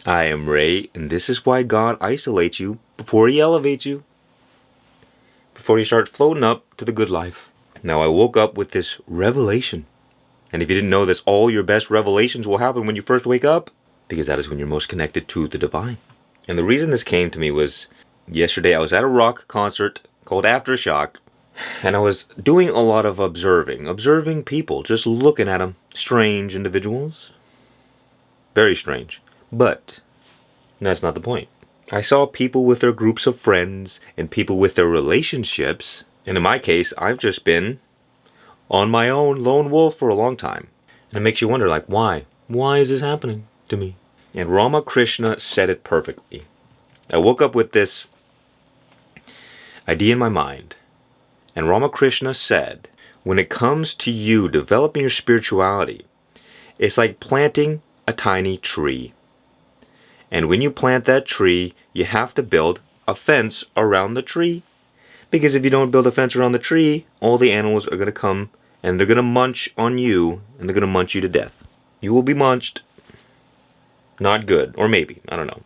I am Ray, and this is why God isolates you before He elevates you, before you start floating up to the good life. Now, I woke up with this revelation. And if you didn't know this, all your best revelations will happen when you first wake up, because that is when you're most connected to the divine. And the reason this came to me was yesterday I was at a rock concert called Aftershock, and I was doing a lot of observing people, just looking at them. Strange individuals. Very strange. But that's not the point. I saw people with their groups of friends and people with their relationships. And in my case, I've just been on my own, lone wolf, for a long time. And it makes you wonder, like, why? Why is this happening to me? And Ramakrishna said it perfectly. I woke up with this idea in my mind. And Ramakrishna said, when it comes to you developing your spirituality, it's like planting a tiny tree. And when you plant that tree, you have to build a fence around the tree. Because if you don't build a fence around the tree, all the animals are going to come and they're going to munch on you, and they're going to munch you to death. You will be munched. Not good. Or maybe. I don't know.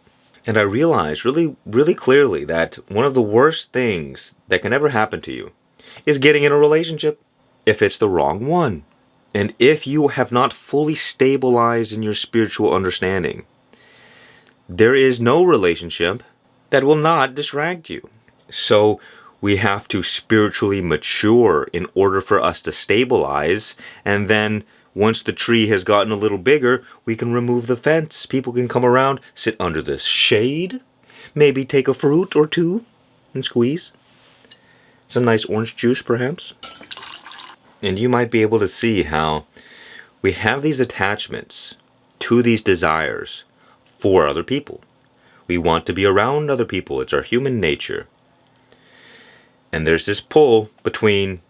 And I realized really, really clearly that one of the worst things that can ever happen to you is getting in a relationship if it's the wrong one. And if you have not fully stabilized in your spiritual understanding, there is no relationship that will not distract you. So we have to spiritually mature in order for us to stabilize. And then once the tree has gotten a little bigger, we can remove the fence. People can come around, sit under the shade, maybe take a fruit or two and squeeze. Some nice orange juice, perhaps. And you might be able to see how we have these attachments to these desires for other people. We want to be around other people. It's our human nature. And there's this pull between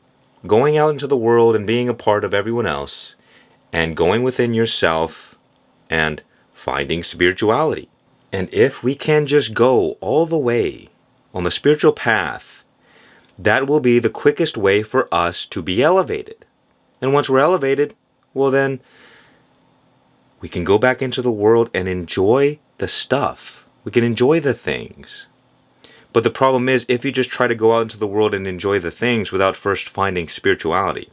going out into the world and being a part of everyone else and going within yourself and finding spirituality. And if we can just go all the way on the spiritual path, that will be the quickest way for us to be elevated. And once we're elevated, well then, we can go back into the world and enjoy the stuff. We can enjoy the things. But the problem is, if you just try to go out into the world and enjoy the things without first finding spirituality,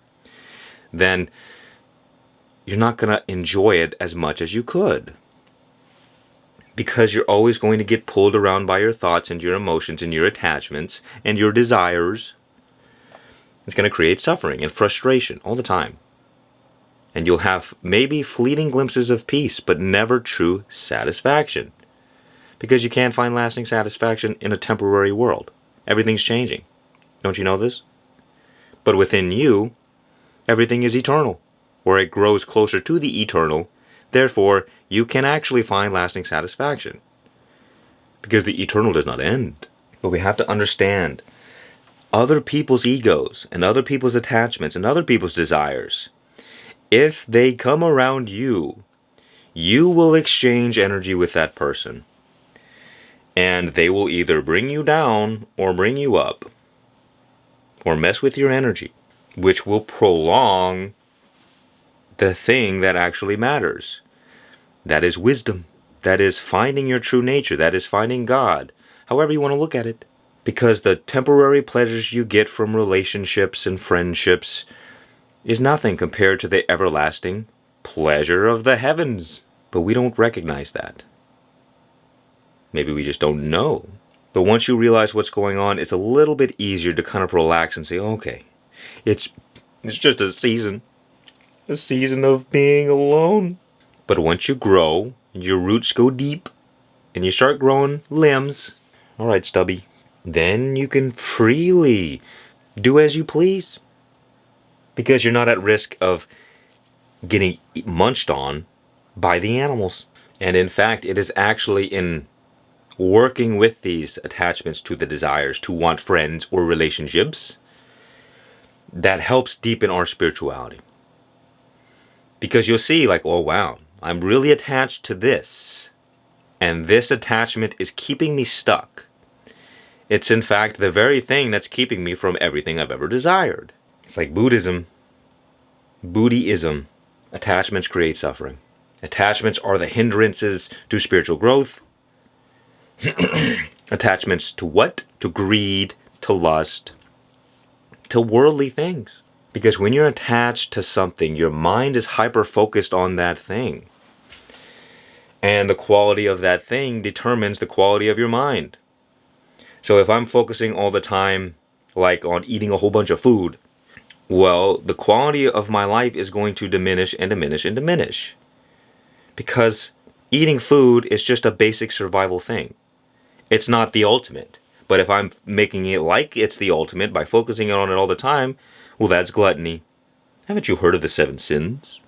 then you're not going to enjoy it as much as you could. Because you're always going to get pulled around by your thoughts and your emotions and your attachments and your desires. It's going to create suffering and frustration all the time. And you'll have maybe fleeting glimpses of peace, but never true satisfaction. Because you can't find lasting satisfaction in a temporary world. Everything's changing. Don't you know this? But within you, everything is eternal, or it grows closer to the eternal. Therefore, you can actually find lasting satisfaction. Because the eternal does not end. But we have to understand other people's egos and other people's attachments and other people's desires. If they come around you, you will exchange energy with that person. And they will either bring you down or bring you up. Or mess with your energy, which will prolong the thing that actually matters. That is wisdom. That is finding your true nature. That is finding God. However you want to look at it. Because the temporary pleasures you get from relationships and friendships is nothing compared to the everlasting pleasure of the heavens. But we don't recognize that. Maybe we just don't know. But once you realize what's going on, it's a little bit easier to kind of relax and say, okay, it's just a season of being alone. But once you grow, your roots go deep, and you start growing limbs, all right, Stubby, then you can freely do as you please. Because you're not at risk of getting munched on by the animals. And in fact, it is actually in working with these attachments to the desires to want friends or relationships that helps deepen our spirituality. Because you'll see, like, oh wow, I'm really attached to this, and this attachment is keeping me stuck. It's in fact the very thing that's keeping me from everything I've ever desired. It's like Buddhism. Attachments create suffering. Attachments are the hindrances to spiritual growth. Attachments to what? To greed, to lust, to worldly things. Because when you're attached to something, your mind is hyper-focused on that thing. And the quality of that thing determines the quality of your mind. So if I'm focusing all the time, like on eating a whole bunch of food, well, the quality of my life is going to diminish and diminish and diminish. Because eating food is just a basic survival thing. It's not the ultimate. But if I'm making it like it's the ultimate by focusing on it all the time, well, that's gluttony. Haven't you heard of the 7 sins?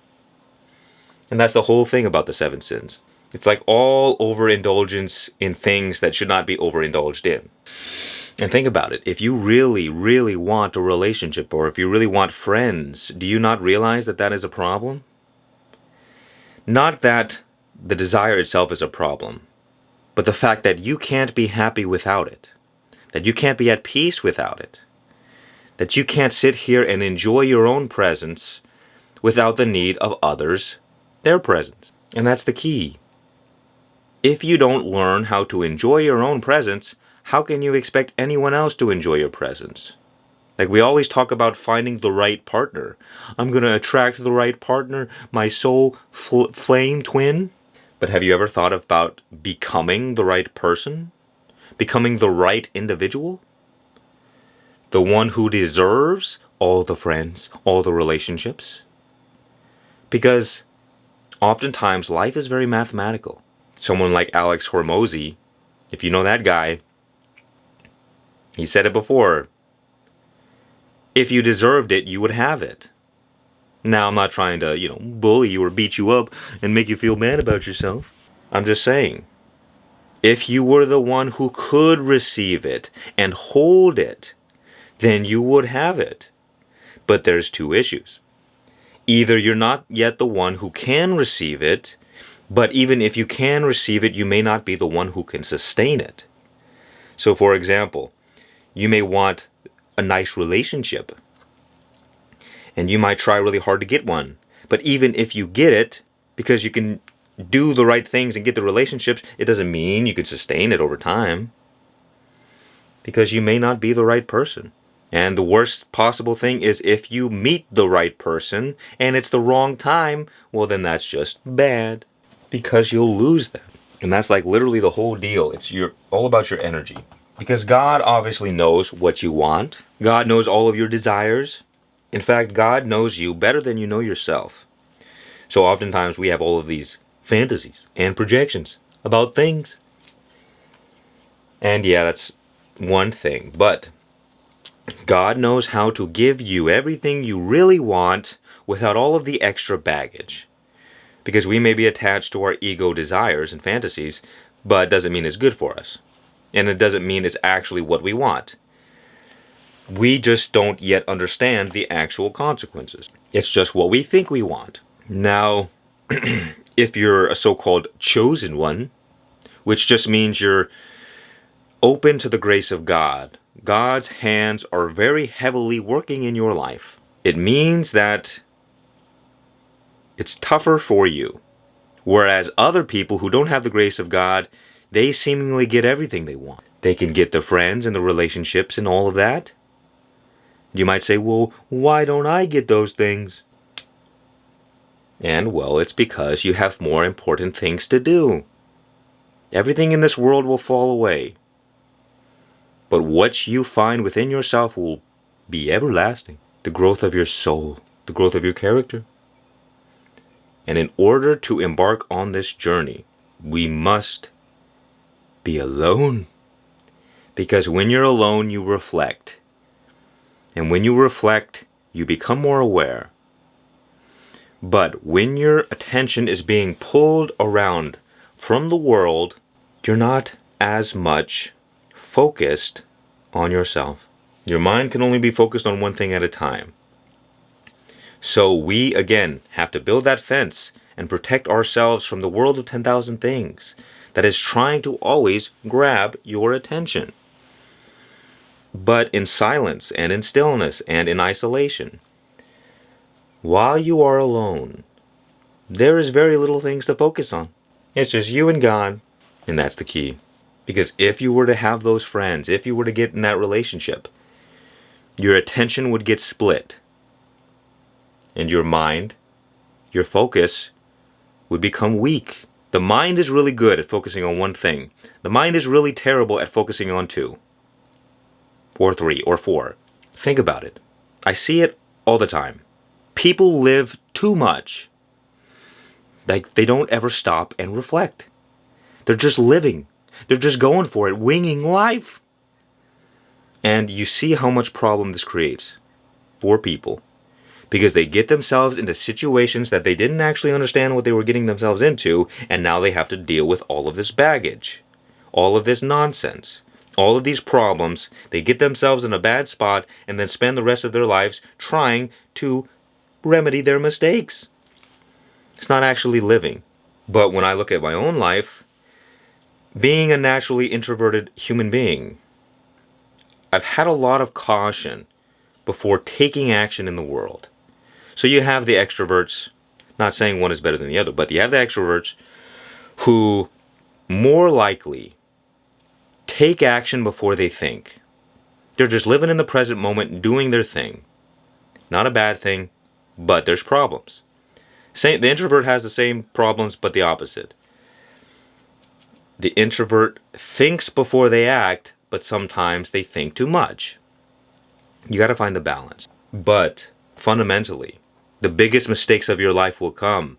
And that's the whole thing about the 7 sins. It's like all overindulgence in things that should not be overindulged in. And think about it. If you really, really want a relationship, or if you really want friends, do you not realize that that is a problem? Not that the desire itself is a problem, but the fact that you can't be happy without it. That you can't be at peace without it. That you can't sit here and enjoy your own presence without the need of others, their presence. And that's the key. If you don't learn how to enjoy your own presence, how can you expect anyone else to enjoy your presence? Like we always talk about finding the right partner. I'm going to attract the right partner, my soul flame twin. But have you ever thought about becoming the right person? Becoming the right individual? The one who deserves all the friends, all the relationships? Because oftentimes life is very mathematical. Someone like Alex Hormozy, if you know that guy, he said it before. If you deserved it, you would have it. Now, I'm not trying to, bully you or beat you up and make you feel bad about yourself. I'm just saying, if you were the one who could receive it and hold it, then you would have it. But there's 2 issues. Either you're not yet the one who can receive it, but even if you can receive it, you may not be the one who can sustain it. So, for example, you may want a nice relationship, and you might try really hard to get one. But even if you get it, because you can do the right things and get the relationships, it doesn't mean you can sustain it over time. Because you may not be the right person. And the worst possible thing is if you meet the right person and it's the wrong time, well then that's just bad. Because you'll lose them. And that's like literally the whole deal. It's all about your energy. Because God obviously knows what you want. God knows all of your desires. In fact, God knows you better than you know yourself. So oftentimes we have all of these fantasies and projections about things. And yeah, that's one thing. But God knows how to give you everything you really want without all of the extra baggage. Because we may be attached to our ego desires and fantasies, but it doesn't mean it's good for us. And it doesn't mean it's actually what we want. We just don't yet understand the actual consequences. It's just what we think we want. Now, if you're a so-called chosen one, which just means you're open to the grace of God, God's hands are very heavily working in your life. It means that it's tougher for you. Whereas other people who don't have the grace of God, they seemingly get everything they want. They can get the friends and the relationships and all of that. You might say, well, why don't I get those things? And, well, it's because you have more important things to do. Everything in this world will fall away. But what you find within yourself will be everlasting. The growth of your soul, the growth of your character. And in order to embark on this journey, we must be alone. Because when you're alone, you reflect. And when you reflect, you become more aware. But when your attention is being pulled around from the world, you're not as much focused on yourself. Your mind can only be focused on one thing at a time. So we, again, have to build that fence and protect ourselves from the world of 10,000 things that is trying to always grab your attention. But in silence and in stillness and in isolation, while you are alone, there is very little things to focus on. It's just you and God, and that's the key. Because if you were to have those friends, if you were to get in that relationship, your attention would get split. And your mind, your focus, would become weak. The mind is really good at focusing on one thing. The mind is really terrible at focusing on 2, or 3, or 4. Think about it. I see it all the time. People live too much. Like, they don't ever stop and reflect. They're just living. They're just going for it, winging life. And you see how much problem this creates for people. Because they get themselves into situations that they didn't actually understand what they were getting themselves into, and now they have to deal with all of this baggage, all of this nonsense, all of these problems. They get themselves in a bad spot and then spend the rest of their lives trying to remedy their mistakes. It's not actually living. But when I look at my own life, being a naturally introverted human being, I've had a lot of caution before taking action in the world. So you have the extroverts, not saying one is better than the other, but you have the extroverts who more likely take action before they think. They're just living in the present moment, doing their thing. Not a bad thing, but there's problems. The introvert has the same problems, but the opposite. The introvert thinks before they act, but sometimes they think too much. You got to find the balance. But fundamentally, the biggest mistakes of your life will come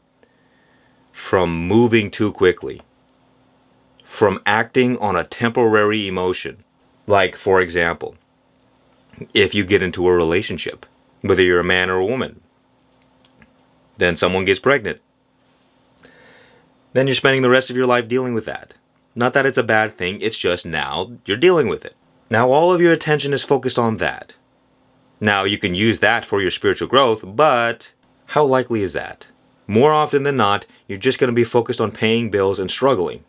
from moving too quickly, from acting on a temporary emotion. Like, for example, if you get into a relationship, whether you're a man or a woman, then someone gets pregnant. Then you're spending the rest of your life dealing with that. Not that it's a bad thing, it's just now you're dealing with it. Now all of your attention is focused on that. Now you can use that for your spiritual growth, but how likely is that? More often than not, you're just going to be focused on paying bills and struggling.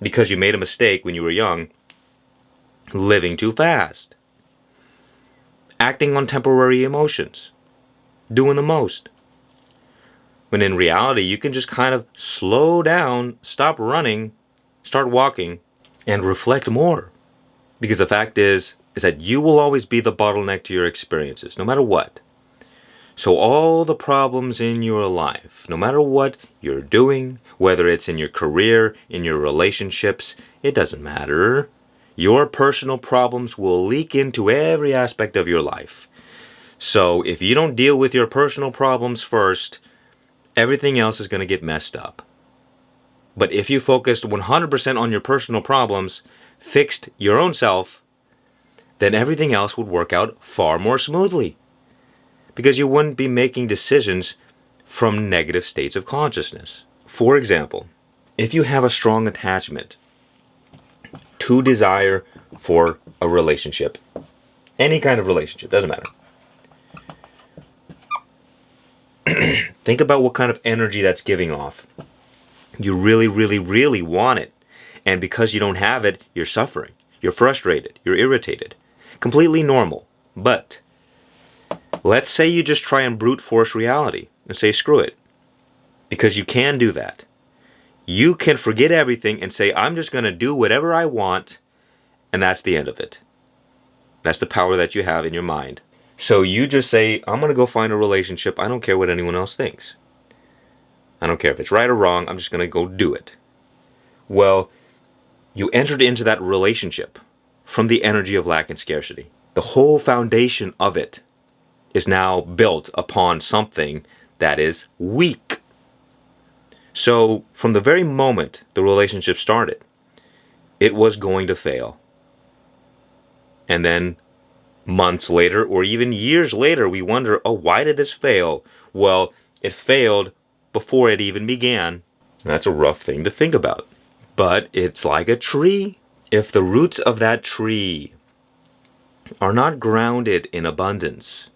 Because you made a mistake when you were young, living too fast, acting on temporary emotions, doing the most. When in reality, you can just kind of slow down, stop running, start walking, and reflect more. Because the fact is that you will always be the bottleneck to your experiences, no matter what. So all the problems in your life, no matter what you're doing, whether it's in your career, in your relationships, it doesn't matter. Your personal problems will leak into every aspect of your life. So if you don't deal with your personal problems first, everything else is going to get messed up. But if you focused 100% on your personal problems, fixed your own self, then everything else would work out far more smoothly. Because you wouldn't be making decisions from negative states of consciousness. For example, if you have a strong attachment to desire for a relationship, any kind of relationship, doesn't matter. Think about what kind of energy that's giving off. You really, really, really want it. And because you don't have it, you're suffering. You're frustrated. You're irritated. Completely normal. But let's say you just try and brute force reality and say, screw it. Because you can do that. You can forget everything and say, I'm just going to do whatever I want, and that's the end of it. That's the power that you have in your mind. So you just say, I'm going to go find a relationship. I don't care what anyone else thinks. I don't care if it's right or wrong. I'm just going to go do it. Well, you entered into that relationship from the energy of lack and scarcity. The whole foundation of it is now built upon something that is weak. So from the very moment the relationship started, it was going to fail. And then months later, or even years later, we wonder, oh, why did this fail? Well, it failed before it even began. That's a rough thing to think about. But it's like a tree. If the roots of that tree are not grounded in abundance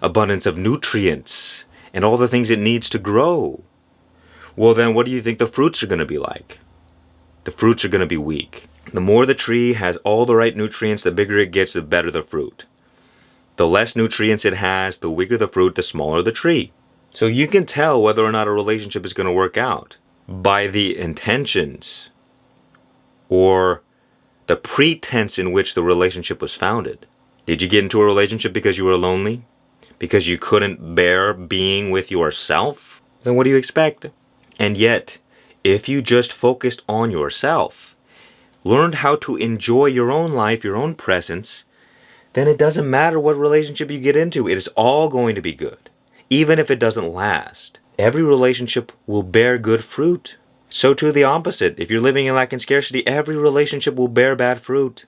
of nutrients, and all the things it needs to grow, well then what do you think the fruits are going to be like? The fruits are going to be weak. The more the tree has all the right nutrients, the bigger it gets, the better the fruit. The less nutrients it has, the weaker the fruit, the smaller the tree. So you can tell whether or not a relationship is going to work out by the intentions or the pretense in which the relationship was founded. Did you get into a relationship because you were lonely? Because you couldn't bear being with yourself? Then what do you expect? And yet, if you just focused on yourself, learned how to enjoy your own life, your own presence, then it doesn't matter what relationship you get into. It is all going to be good, even if it doesn't last. Every relationship will bear good fruit. So too the opposite. If you're living in lack and scarcity, every relationship will bear bad fruit.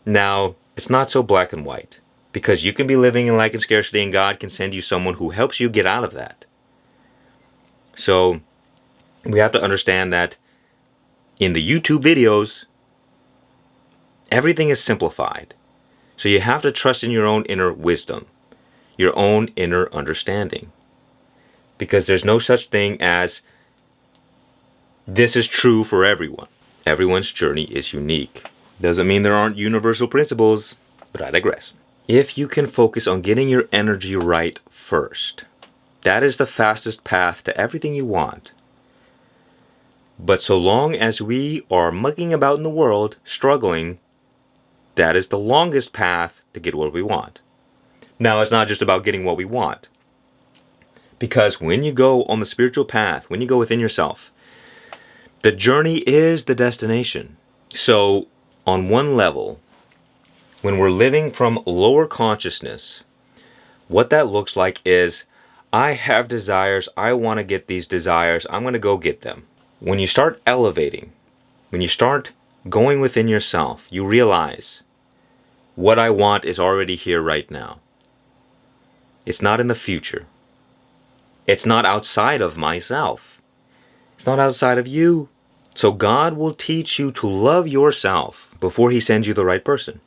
Now, it's not so black and white, because you can be living in lack and scarcity and God can send you someone who helps you get out of that. So, we have to understand that in the YouTube videos, everything is simplified. So you have to trust in your own inner wisdom, your own inner understanding. Because there's no such thing as this is true for everyone. Everyone's journey is unique. Doesn't mean there aren't universal principles, but I digress. If you can focus on getting your energy right first, that is the fastest path to everything you want. But so long as we are mucking about in the world, struggling, that is the longest path to get what we want. Now, it's not just about getting what we want. Because when you go on the spiritual path, when you go within yourself, the journey is the destination. So, on one level, when we're living from lower consciousness, what that looks like is, I have desires, I want to get these desires, I'm going to go get them. When you start elevating, when you start going within yourself, you realize what I want is already here right now. It's not in the future. It's not outside of myself. It's not outside of you. So God will teach you to love yourself before He sends you the right person.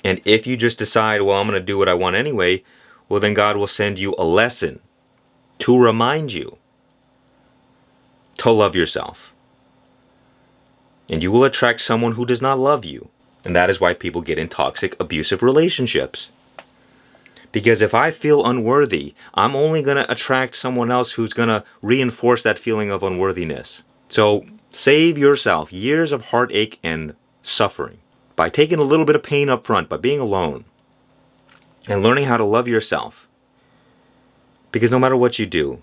And if you just decide, well, I'm going to do what I want anyway, well, then God will send you a lesson to remind you to love yourself. And you will attract someone who does not love you. And that is why people get in toxic, abusive relationships. Because if I feel unworthy, I'm only going to attract someone else who's going to reinforce that feeling of unworthiness. So save yourself years of heartache and suffering by taking a little bit of pain up front, by being alone, and learning how to love yourself. Because no matter what you do,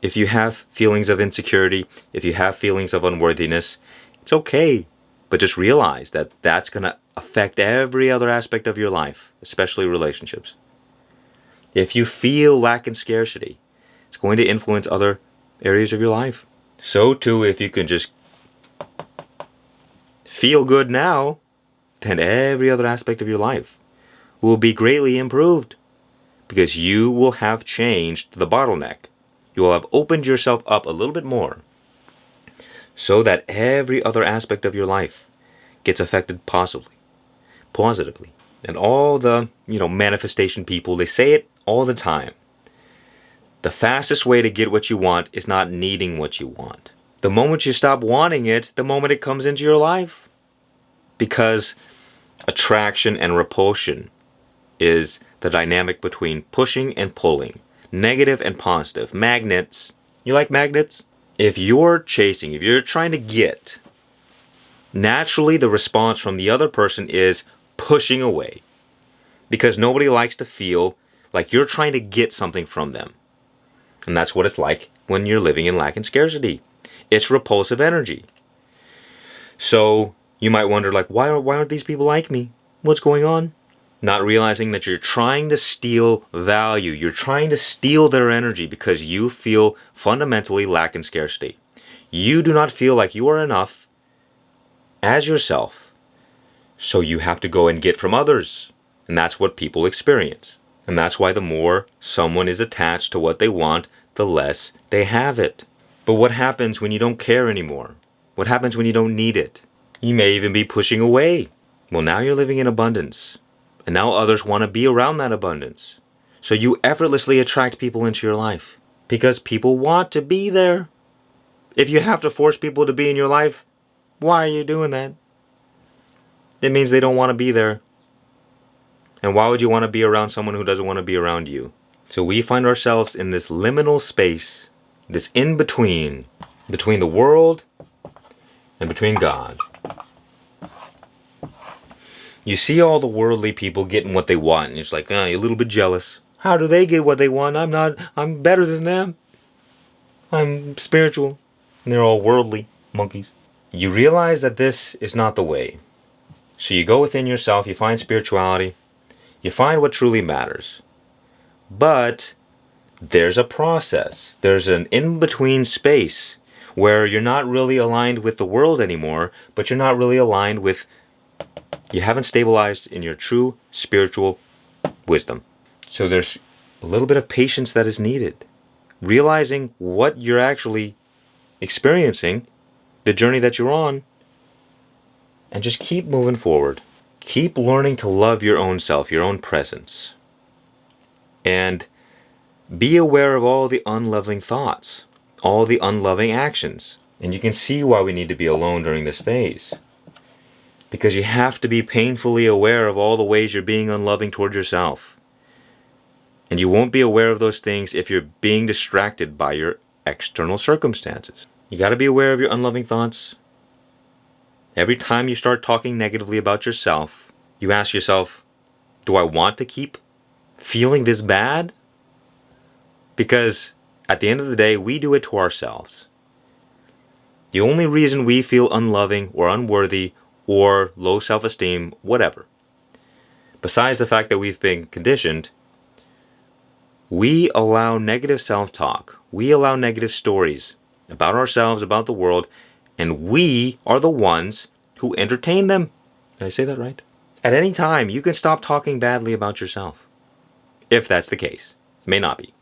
if you have feelings of insecurity, if you have feelings of unworthiness, it's okay. But just realize that that's going to affect every other aspect of your life, especially relationships. If you feel lack and scarcity, it's going to influence other areas of your life. So too, if you can just feel good now, then every other aspect of your life will be greatly improved. Because you will have changed the bottleneck. You will have opened yourself up a little bit more, so that every other aspect of your life gets affected positively. And all the, manifestation people, they say it all the time. The fastest way to get what you want is not needing what you want. The moment you stop wanting it, the moment it comes into your life. Because attraction and repulsion is the dynamic between pushing and pulling, negative and positive. Magnets. You like magnets? If you're chasing, if you're trying to get, naturally the response from the other person is pushing away. Because nobody likes to feel like you're trying to get something from them. And that's what it's like when you're living in lack and scarcity. It's repulsive energy. So you might wonder, why aren't these people like me? What's going on? Not realizing that you're trying to steal value. You're trying to steal their energy because you feel fundamentally lack and scarcity. You do not feel like you are enough as yourself. So you have to go and get from others. And that's what people experience. And that's why the more someone is attached to what they want, the less they have it. But what happens when you don't care anymore? What happens when you don't need it? You may even be pushing away. Well, now you're living in abundance. And now others want to be around that abundance. So you effortlessly attract people into your life. Because people want to be there. If you have to force people to be in your life, why are you doing that? It means they don't want to be there. And why would you want to be around someone who doesn't want to be around you? So we find ourselves in this liminal space, this in-between, between the world and between God. You see all the worldly people getting what they want, and it's like, you're a little bit jealous. How do they get what they want? I'm not, I'm better than them. I'm spiritual. And they're all worldly monkeys. You realize that this is not the way. So you go within yourself, you find spirituality, you find what truly matters. But there's a process. There's an in-between space where you're not really aligned with the world anymore, but you're not really aligned with, you haven't stabilized in your true spiritual wisdom. So there's a little bit of patience that is needed. Realizing what you're actually experiencing, the journey that you're on, and just keep moving forward. Keep learning to love your own self, your own presence. And be aware of all the unloving thoughts, all the unloving actions. And you can see why we need to be alone during this phase. Because you have to be painfully aware of all the ways you're being unloving toward yourself. And you won't be aware of those things if you're being distracted by your external circumstances. You got to be aware of your unloving thoughts. Every time you start talking negatively about yourself, you ask yourself, do I want to keep feeling this bad? Because at the end of the day, we do it to ourselves. The only reason we feel unloving or unworthy or low self-esteem, whatever, besides the fact that we've been conditioned, we allow negative self-talk. We allow negative stories about ourselves, about the world, and we are the ones who entertain them. Did I say that right? At any time, you can stop talking badly about yourself. If that's the case. It may not be.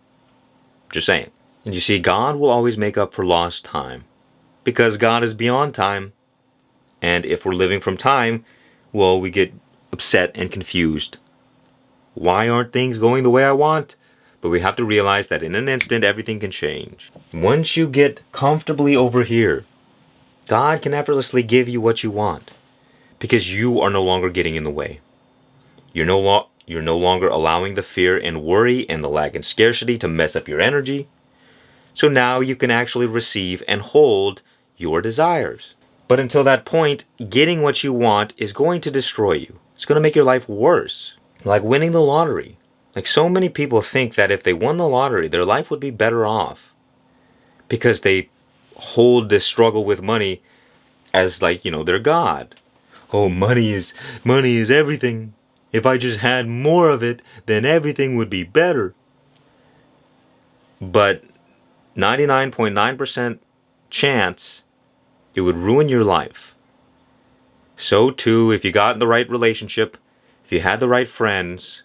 Just saying. And you see, God will always make up for lost time. Because God is beyond time. And if we're living from time, well, we get upset and confused. Why aren't things going the way I want? But we have to realize that in an instant, everything can change. Once you get comfortably over here, God can effortlessly give you what you want. Because you are no longer getting in the way. You're no longer allowing the fear and worry and the lack and scarcity to mess up your energy. So now you can actually receive and hold your desires. But until that point, getting what you want is going to destroy you. It's going to make your life worse. Like winning the lottery. Like so many people think that if they won the lottery, their life would be better off. Because they hold this struggle with money as their God. Oh, money is everything. If I just had more of it, then everything would be better. But 99.9% chance it would ruin your life. So too, if you got in the right relationship, if you had the right friends,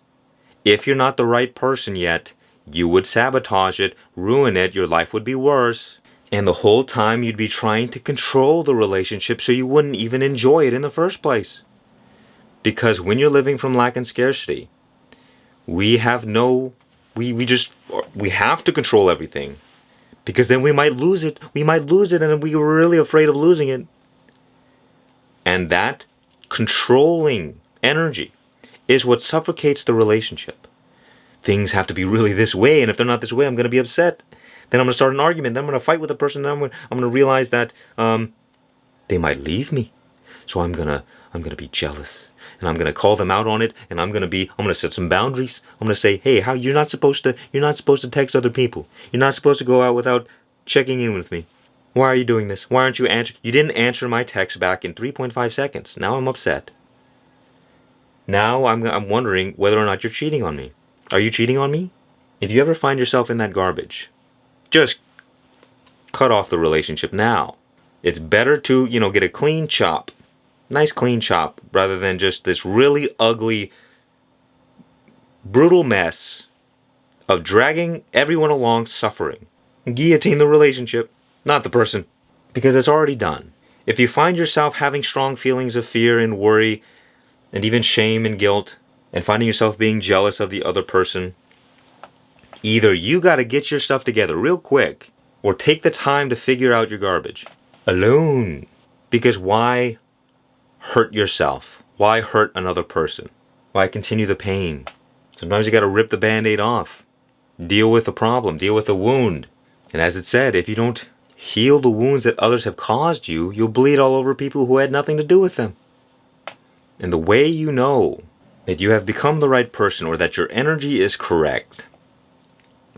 if you're not the right person yet, you would sabotage it, ruin it, your life would be worse. And the whole time you'd be trying to control the relationship so you wouldn't even enjoy it in the first place. Because when you're living from lack and scarcity, we have to control everything. Because then we might lose it. We might lose it and we were really afraid of losing it. And that controlling energy is what suffocates the relationship. Things have to be really this way, and if they're not this way, I'm going to be upset. Then I'm going to start an argument. Then I'm going to fight with the person. Then I'm going to realize that they might leave me. So I'm going to be jealous. And I'm going to call them out on it, and I'm going to set some boundaries. I'm going to say, hey, you're not supposed to text other people. You're not supposed to go out without checking in with me. Why are you doing this? Why aren't you answering? You didn't answer my text back in 3.5 seconds. Now I'm upset. Now I'm wondering whether or not you're cheating on me. Are you cheating on me? If you ever find yourself in that garbage, just cut off the relationship now. It's better to, get a clean chop. Nice clean chop, rather than just this really ugly, brutal mess of dragging everyone along suffering. Guillotine the relationship, not the person, because it's already done. If you find yourself having strong feelings of fear and worry, and even shame and guilt, and finding yourself being jealous of the other person, either you gotta get your stuff together real quick, or take the time to figure out your garbage. Alone. Because why hurt yourself? Why hurt another person? Why continue the pain? Sometimes you gotta rip the Band-Aid off. Deal with the problem. Deal with the wound. And as it said, if you don't heal the wounds that others have caused you, you'll bleed all over people who had nothing to do with them. And the way you know that you have become the right person or that your energy is correct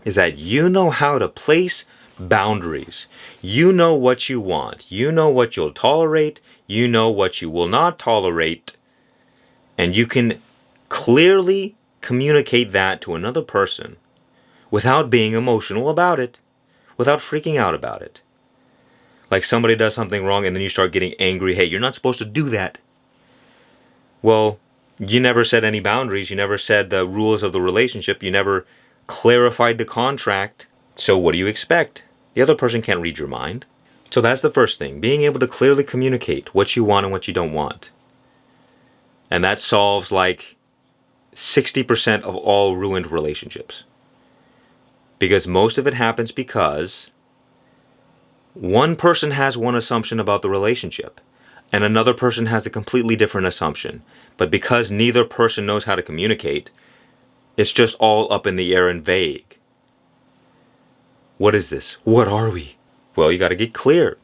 is that you know how to place boundaries. You know what you want. You know what you'll tolerate. You know what you will not tolerate. And you can clearly communicate that to another person without being emotional about it, without freaking out about it. Like somebody does something wrong and then you start getting angry. Hey, you're not supposed to do that. Well, you never set any boundaries. You never said the rules of the relationship. You never clarified the contract. So what do you expect? The other person can't read your mind. So that's the first thing, being able to clearly communicate what you want and what you don't want. And that solves like 60% of all ruined relationships. Because most of it happens because one person has one assumption about the relationship and another person has a completely different assumption. But because neither person knows how to communicate, it's just all up in the air and vague. What is this? What are we? Well, you got to get clear.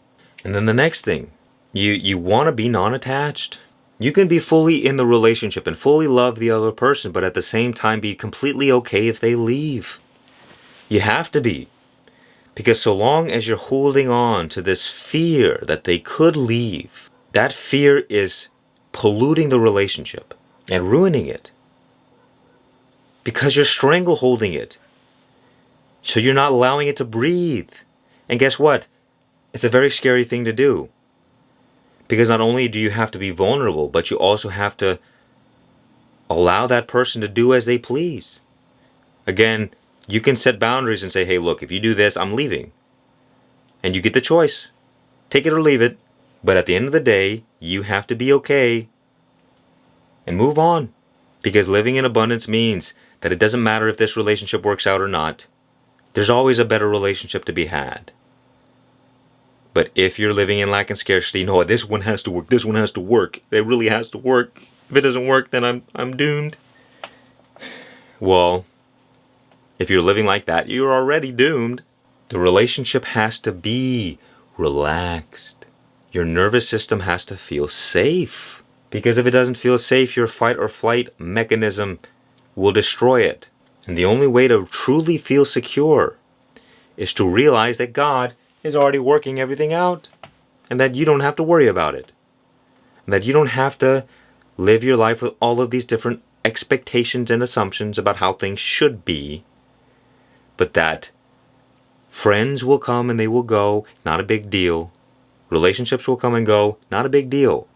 And then the next thing, you want to be non-attached. You can be fully in the relationship and fully love the other person, but at the same time be completely okay if they leave. You have to be. Because so long as you're holding on to this fear that they could leave, that fear is polluting the relationship and ruining it. Because you're strangleholding it. So you're not allowing it to breathe. And guess what? It's a very scary thing to do. Because not only do you have to be vulnerable, but you also have to allow that person to do as they please. Again, you can set boundaries and say, hey, look, if you do this, I'm leaving. And you get the choice. Take it or leave it. But at the end of the day, you have to be okay and move on. Because living in abundance means that it doesn't matter if this relationship works out or not. There's always a better relationship to be had. But if you're living in lack and scarcity, no, this one has to work. This one has to work. It really has to work. If it doesn't work, then I'm doomed. Well, if you're living like that, you're already doomed. The relationship has to be relaxed. Your nervous system has to feel safe. Because if it doesn't feel safe, your fight or flight mechanism will destroy it. And the only way to truly feel secure is to realize that God is already working everything out. And that you don't have to worry about it. And that you don't have to live your life with all of these different expectations and assumptions about how things should be. But that friends will come and they will go, not a big deal. Relationships will come and go, not a big deal.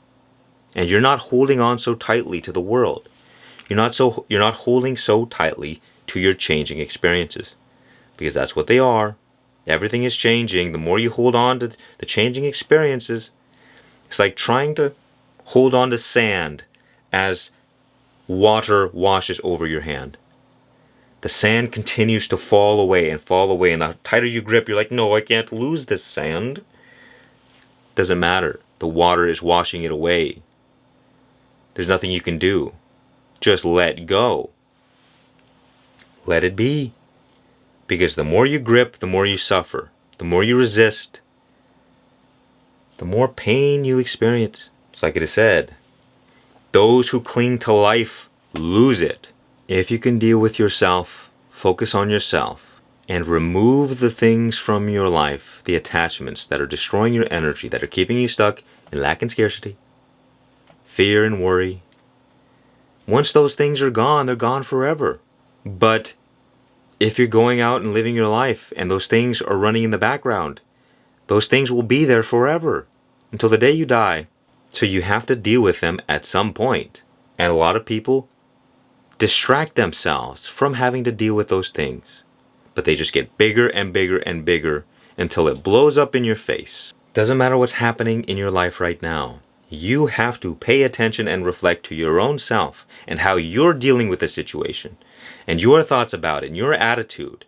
And you're not holding on so tightly to the world. You're not holding so tightly to your changing experiences. Because that's what they are. Everything is changing. The more you hold on to the changing experiences, it's like trying to hold on to sand as water washes over your hand. The sand continues to fall away, and the tighter you grip, you're like, no, I can't lose this sand. Doesn't matter. The water is washing it away. There's nothing you can do. Just let go. Let it be. Because the more you grip, the more you suffer. The more you resist, the more pain you experience. It's like it is said, those who cling to life lose it. If you can deal with yourself, focus on yourself, and remove the things from your life, the attachments that are destroying your energy, that are keeping you stuck in lack and scarcity, fear and worry. Once those things are gone, they're gone forever. But if you're going out and living your life and those things are running in the background, those things will be there forever until the day you die. So you have to deal with them at some point. And a lot of people distract themselves from having to deal with those things. But they just get bigger and bigger and bigger until it blows up in your face. Doesn't matter what's happening in your life right now. You have to pay attention and reflect to your own self and how you're dealing with the situation and your thoughts about it and your attitude.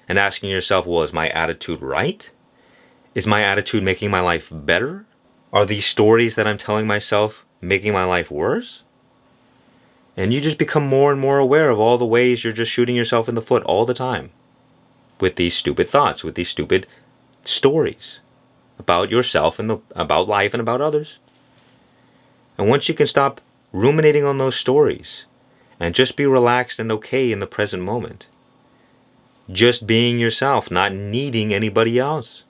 And asking yourself, well, is my attitude right? Is my attitude making my life better? Are these stories that I'm telling myself making my life worse? And you just become more and more aware of all the ways you're just shooting yourself in the foot all the time. with these stupid thoughts, with these stupid stories about yourself and about life and about others. And once you can stop ruminating on those stories and just be relaxed and okay in the present moment, just being yourself, not needing anybody else.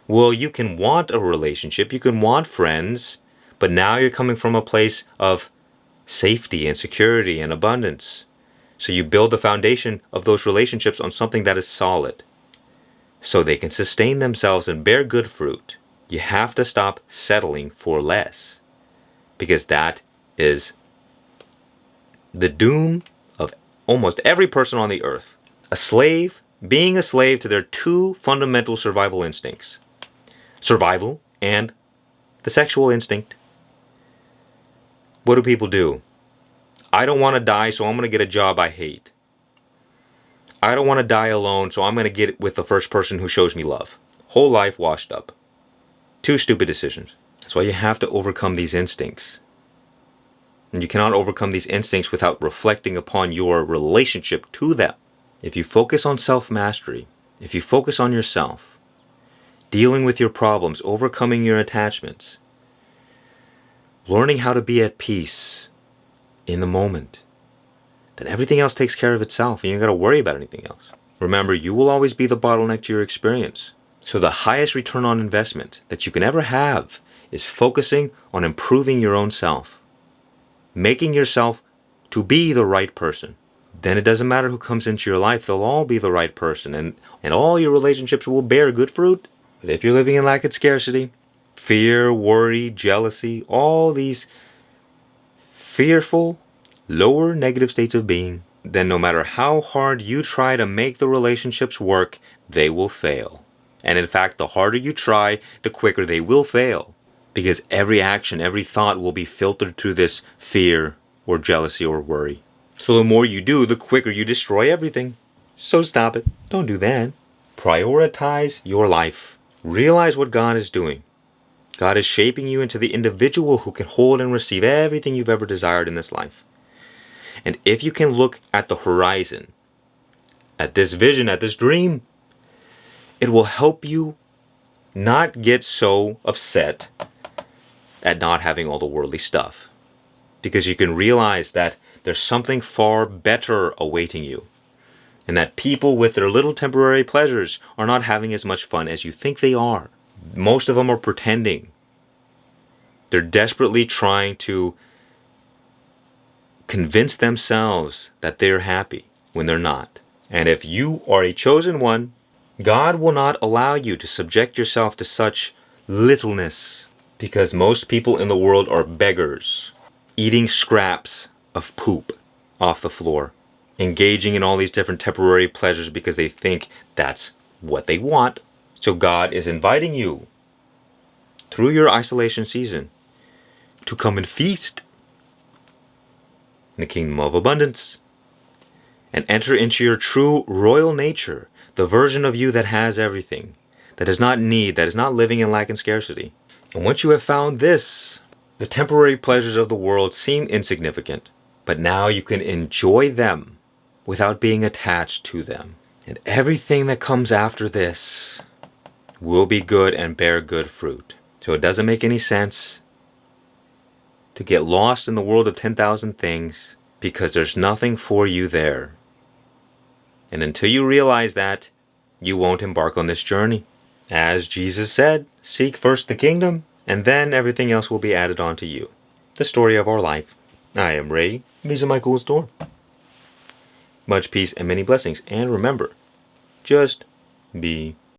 Well, you can want a relationship, you can want friends, but now you're coming from a place of safety and security and abundance. So you build the foundation of those relationships on something that is solid, so they can sustain themselves and bear good fruit. You have to stop settling for less, because that is the doom of almost every person on the earth. Being a slave to their two fundamental survival instincts. Survival and the sexual instinct. What do people do? I don't want to die, so I'm going to get a job I hate. I don't want to die alone, so I'm going to get with the first person who shows me love. Whole life washed up. Two stupid decisions. That's why you have to overcome these instincts. And you cannot overcome these instincts without reflecting upon your relationship to them. If you focus on self-mastery, if you focus on yourself, dealing with your problems, overcoming your attachments, learning how to be at peace in the moment, then everything else takes care of itself and you don't got to worry about anything else. Remember, you will always be the bottleneck to your experience. So the highest return on investment that you can ever have is focusing on improving your own self, making yourself to be the right person. Then it doesn't matter who comes into your life, they'll all be the right person, and all your relationships will bear good fruit. But if you're living in lack and scarcity, fear, worry, jealousy, all these fearful, lower negative states of being, then no matter how hard you try to make the relationships work, they will fail. And in fact, the harder you try, the quicker they will fail. Because every action, every thought will be filtered through this fear or jealousy or worry. So the more you do, the quicker you destroy everything. So stop it. Don't do that. Prioritize your life. Realize what God is doing. God is shaping you into the individual who can hold and receive everything you've ever desired in this life. And if you can look at the horizon, at this vision, at this dream, it will help you not get so upset at not having all the worldly stuff. Because you can realize that there's something far better awaiting you. And that people with their little temporary pleasures are not having as much fun as you think they are. Most of them are pretending. They're desperately trying to convince themselves that they're happy when they're not. And if you are a chosen one, God will not allow you to subject yourself to such littleness. Because most people in the world are beggars, eating scraps of poop off the floor, engaging in all these different temporary pleasures because they think that's what they want. So God is inviting you through your isolation season to come and feast in the kingdom of abundance and enter into your true royal nature, the version of you that has everything, that does not need, that is not living in lack and scarcity. And once you have found this, the temporary pleasures of the world seem insignificant, but now you can enjoy them without being attached to them. And everything that comes after this will be good and bear good fruit. So it doesn't make any sense to get lost in the world of 10,000 things because there's nothing for you there. And until you realize that, you won't embark on this journey. As Jesus said, seek first the kingdom, and then everything else will be added on to you. The story of our life. I am Ray. Visit my cool store. Much peace and many blessings. And remember, just be